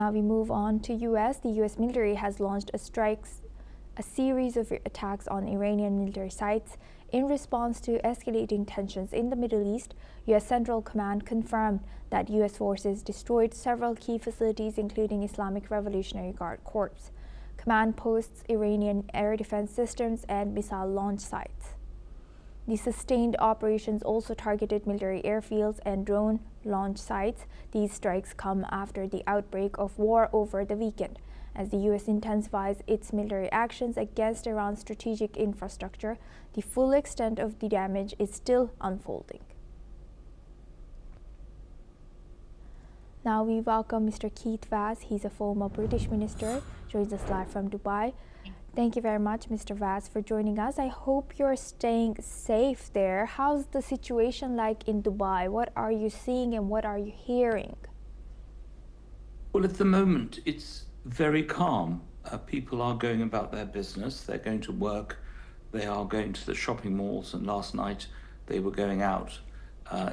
Now we move on to U.S. The U.S. military has launched a series of attacks on Iranian military sites in response to escalating tensions in the Middle East. U.S. Central Command confirmed that U.S. forces destroyed several key facilities, including Islamic Revolutionary Guard Corps, command posts, Iranian air defense systems, and missile launch sites. The sustained operations also targeted military airfields and drone launch sites. These strikes come after the outbreak of war over the weekend, as the U.S. intensifies its military actions against Iran's strategic infrastructure. The full extent of the damage is still unfolding. Now we welcome Mr. Keith Vaz. He's a former British minister, joins us live from Dubai. Thank you very much, Mr. Vaz, for joining us. I hope you're staying safe there. How's the situation like in Dubai? What are you seeing and what are you hearing? Well, at the moment, it's very calm. People are going about their business. They're going to work. They are going to the shopping malls. And last night, they were going out.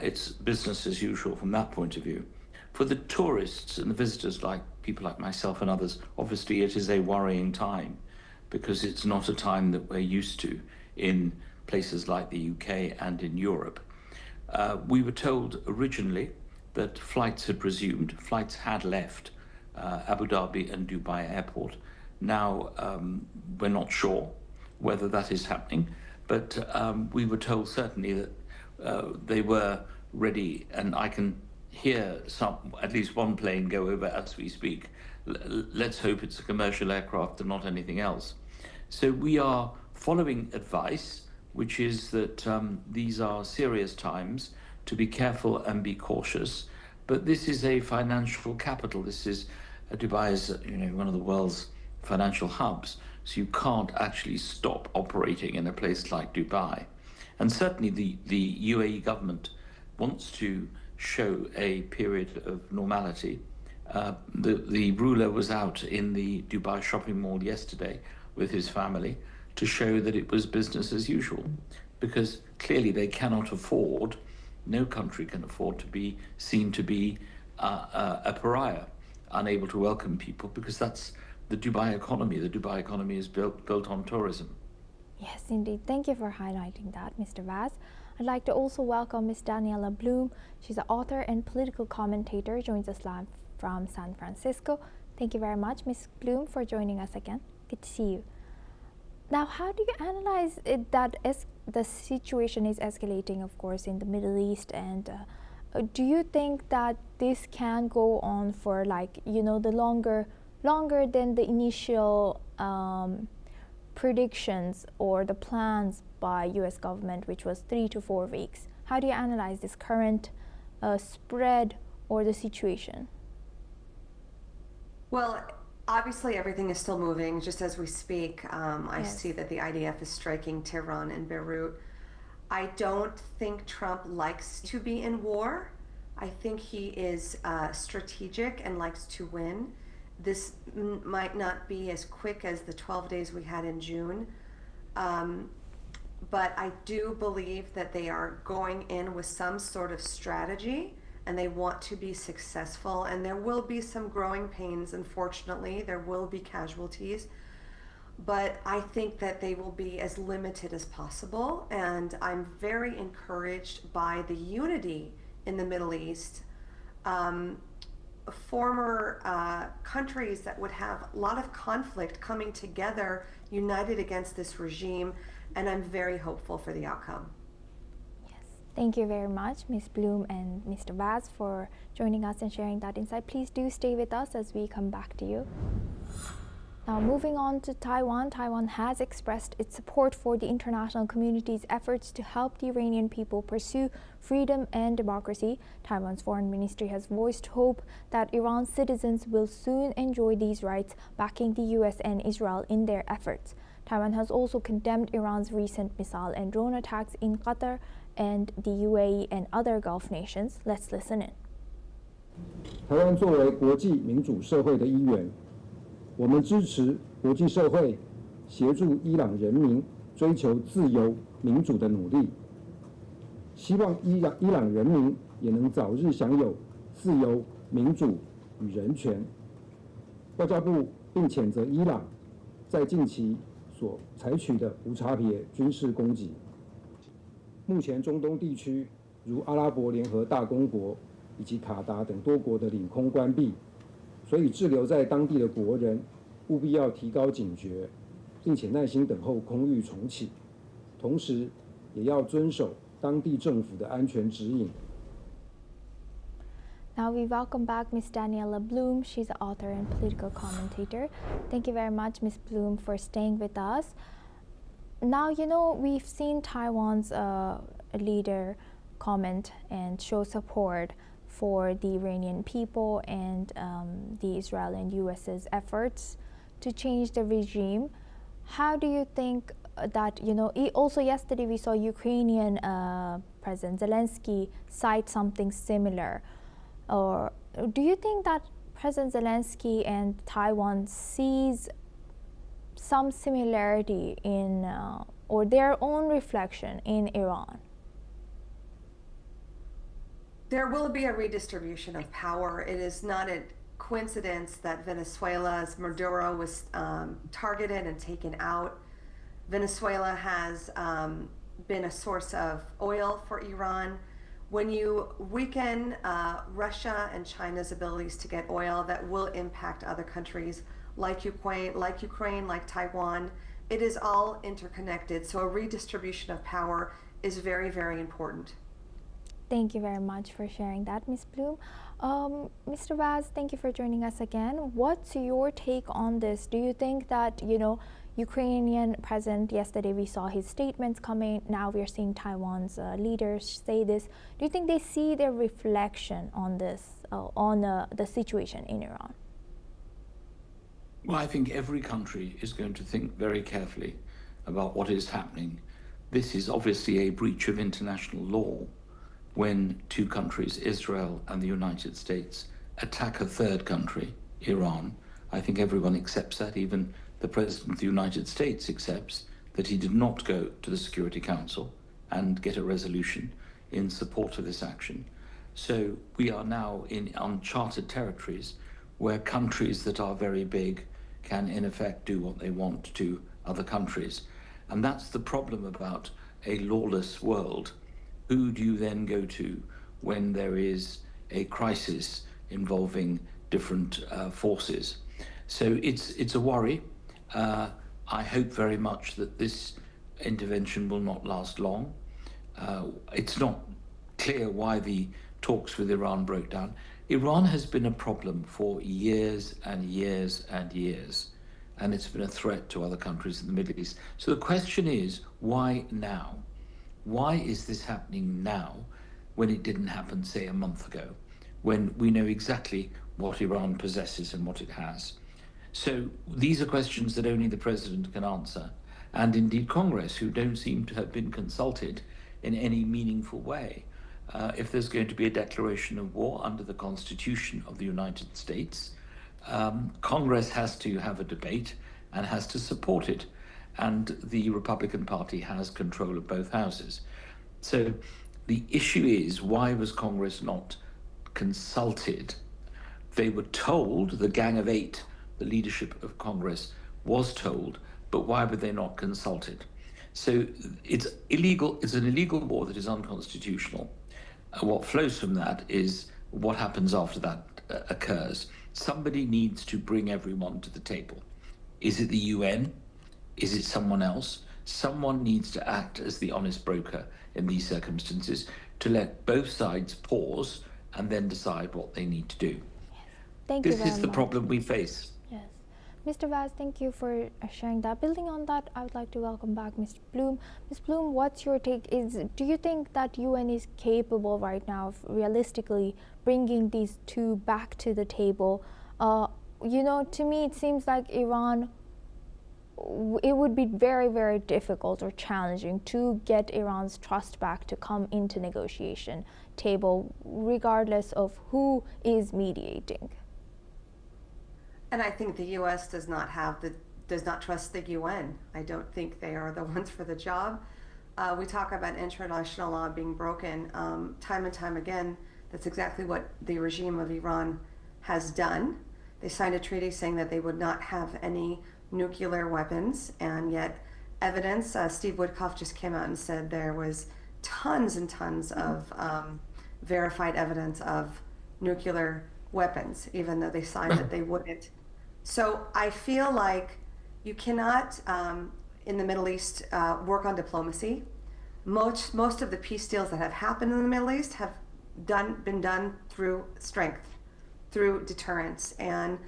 It's business as usual from that point of view. For the tourists and the visitors, like people like myself and others, obviously it is a worrying time, because it's not a time that we're used to in places like the UK and in Europe. We were told originally that flights had resumed, flights had left Abu Dhabi and Dubai airport. Now, we're not sure whether that is happening, but we were told certainly that they were ready, and I can hear at least one plane go over as we speak. Let's hope it's a commercial aircraft and not anything else. So we are following advice, which is that these are serious times, to be careful and be cautious. But this is a financial capital. Dubai is, one of the world's financial hubs. So you can't actually stop operating in a place like Dubai. And certainly the UAE government wants to show a period of normality. The ruler was out in the Dubai shopping mall yesterday with his family to show that it was business as usual, because clearly they cannot afford, no country can afford to be seen to be a pariah, unable to welcome people, because that's the Dubai economy. The Dubai economy is built on tourism. Yes, indeed. Thank you for highlighting that, Mr. Vaz. I'd like to also welcome Ms. Daniela Bloom. She's an author and political commentator, joins us live from San Francisco. Thank you very much, Ms. Bloom, for joining us again. Good to see you. Now, how do you analyze it that the situation is escalating, of course, in the Middle East? And do you think that this can go on for, the longer than the initial predictions or the plans by U.S. government, which was 3 to 4 weeks? How do you analyze this current spread or the situation? Well, obviously everything is still moving just as we speak. I see that the IDF is striking Tehran and Beirut. I don't think Trump likes to be in war. I think he is strategic and likes to win. This might not be as quick as the 12 days we had in June, but I do believe that they are going in with some sort of strategy, and they want to be successful. And there will be some growing pains, unfortunately. There will be casualties, but I think that they will be as limited as possible. And I'm very encouraged by the unity in the Middle East. Former countries that would have a lot of conflict coming together, united against this regime, and I'm very hopeful for the outcome. Yes, thank you very much, Ms. Bloom and Mr. Vaz, for joining us and sharing that insight. Please do stay with us as we come back to you. Now, moving on to Taiwan. Taiwan has expressed its support for the international community's efforts to help the Iranian people pursue freedom and democracy. Taiwan's foreign ministry has voiced hope that Iran's citizens will soon enjoy these rights, backing the U.S. and Israel in their efforts. Taiwan has also condemned Iran's recent missile and drone attacks in Qatar and the UAE and other Gulf nations. Let's listen in. 台湾作为国际民主社会的一员，我们支持国际社会协助伊朗人民追求自由民主的努力，希望伊朗人民也能早日享有自由民主与人权。外交部并谴责伊朗在近期所采取的无差别军事攻击。目前中东地区如阿拉伯联合大公国以及卡达等多国的领空关闭，所以滞留在当地的国人务必要提高警觉，并且耐心等候空域重启，同时也要遵守当地政府的安全指引。Now we welcome back Ms. Daniela Bloom. She's an author and political commentator. Thank you very much, Ms. Bloom, for staying with us. Now, we've seen Taiwan's leader comment and show support for the Iranian people and the Israel and US's efforts to change the regime. How do you think that, also yesterday we saw Ukrainian President Zelensky cite something similar? Or do you think that President Zelensky and Taiwan sees some similarity in or their own reflection in Iran? There will be a redistribution of power. It is not a coincidence that Venezuela's Maduro was targeted and taken out. Venezuela has been a source of oil for Iran. When you weaken Russia and China's abilities to get oil, that will impact other countries like Ukraine, like Taiwan. It is all interconnected, so a redistribution of power is very, very important. Thank you very much for sharing that, Ms. Bloom. Mr. Vaz, thank you for joining us again. What's your take on this? Do you think that, Ukrainian president, yesterday we saw his statements coming, now we're seeing Taiwan's leaders say this. Do you think they see their reflection on this, on the situation in Iran? Well, I think every country is going to think very carefully about what is happening. This is obviously a breach of international law when two countries, Israel and the United States, attack a third country, Iran. I think everyone accepts that. Even the President of the United States accepts that he did not go to the Security Council and get a resolution in support of this action. So we are now in uncharted territories where countries that are very big can in effect do what they want to other countries. And that's the problem about a lawless world. Who do you then go to when there is a crisis involving different forces? So it's a worry. I hope very much that this intervention will not last long. It's not clear why the talks with Iran broke down. Iran has been a problem for years and years and years, and it's been a threat to other countries in the Middle East. So the question is, why now? Why is this happening now when it didn't happen, say, a month ago, when we know exactly what Iran possesses and what it has? So these are questions that only the president can answer, and indeed Congress, who don't seem to have been consulted in any meaningful way. If there's going to be a declaration of war under the Constitution of the United States, Congress has to have a debate and has to support it. And the Republican Party has control of both houses. So the issue is, why was Congress not consulted? They were told, the Gang of Eight, the leadership of Congress was told, but why were they not consulted? So it's illegal. It's an illegal war that is unconstitutional. What flows from that is what happens after that occurs. Somebody needs to bring everyone to the table. Is it the UN? Is it someone else? Someone needs to act as the honest broker in these circumstances to let both sides pause and then decide what they need to do. Thank you very much. This is the problem we face. Yes. Mr. Vaz, thank you for sharing that. Building on that, I would like to welcome back Ms. Bloom. Ms. Bloom, what's your take? Do you think that UN is capable right now of realistically bringing these two back to the table? To me, it seems like Iran, it would be very, very difficult or challenging to get Iran's trust back to come into negotiation table, regardless of who is mediating. And I think the U.S. does not trust the UN. I don't think they are the ones for the job. We talk about international law being broken time and time again. That's exactly what the regime of Iran has done. They signed a treaty saying that they would not have any nuclear weapons, and yet evidence, Steve Woodcock just came out and said there was tons and tons of verified evidence of nuclear weapons, even though they signed that they wouldn't. So I feel like you cannot, in the Middle East, work on diplomacy. Most of the peace deals that have happened in the Middle East have been done through strength, through deterrence. And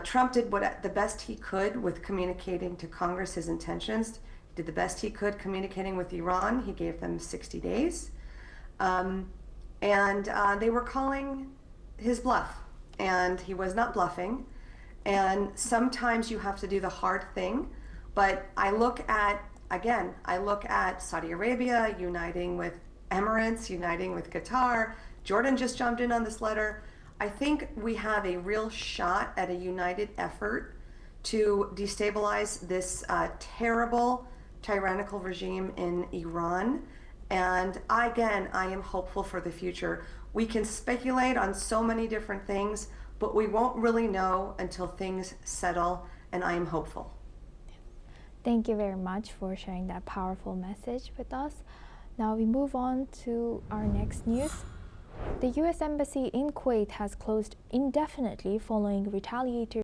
Trump did the best he could with communicating to Congress his intentions. He did the best he could communicating with Iran. He gave them 60 days. And they were calling his bluff, and he was not bluffing. And sometimes you have to do the hard thing. But I look at Saudi Arabia uniting with Emirates, uniting with Qatar. Jordan just jumped in on this letter. I think we have a real shot at a united effort to destabilize this terrible, tyrannical regime in Iran. And I am hopeful for the future. We can speculate on so many different things, but we won't really know until things settle, and I am hopeful. Thank you very much for sharing that powerful message with us. Now we move on to our next news. The U.S. Embassy in Kuwait has closed indefinitely following retaliatory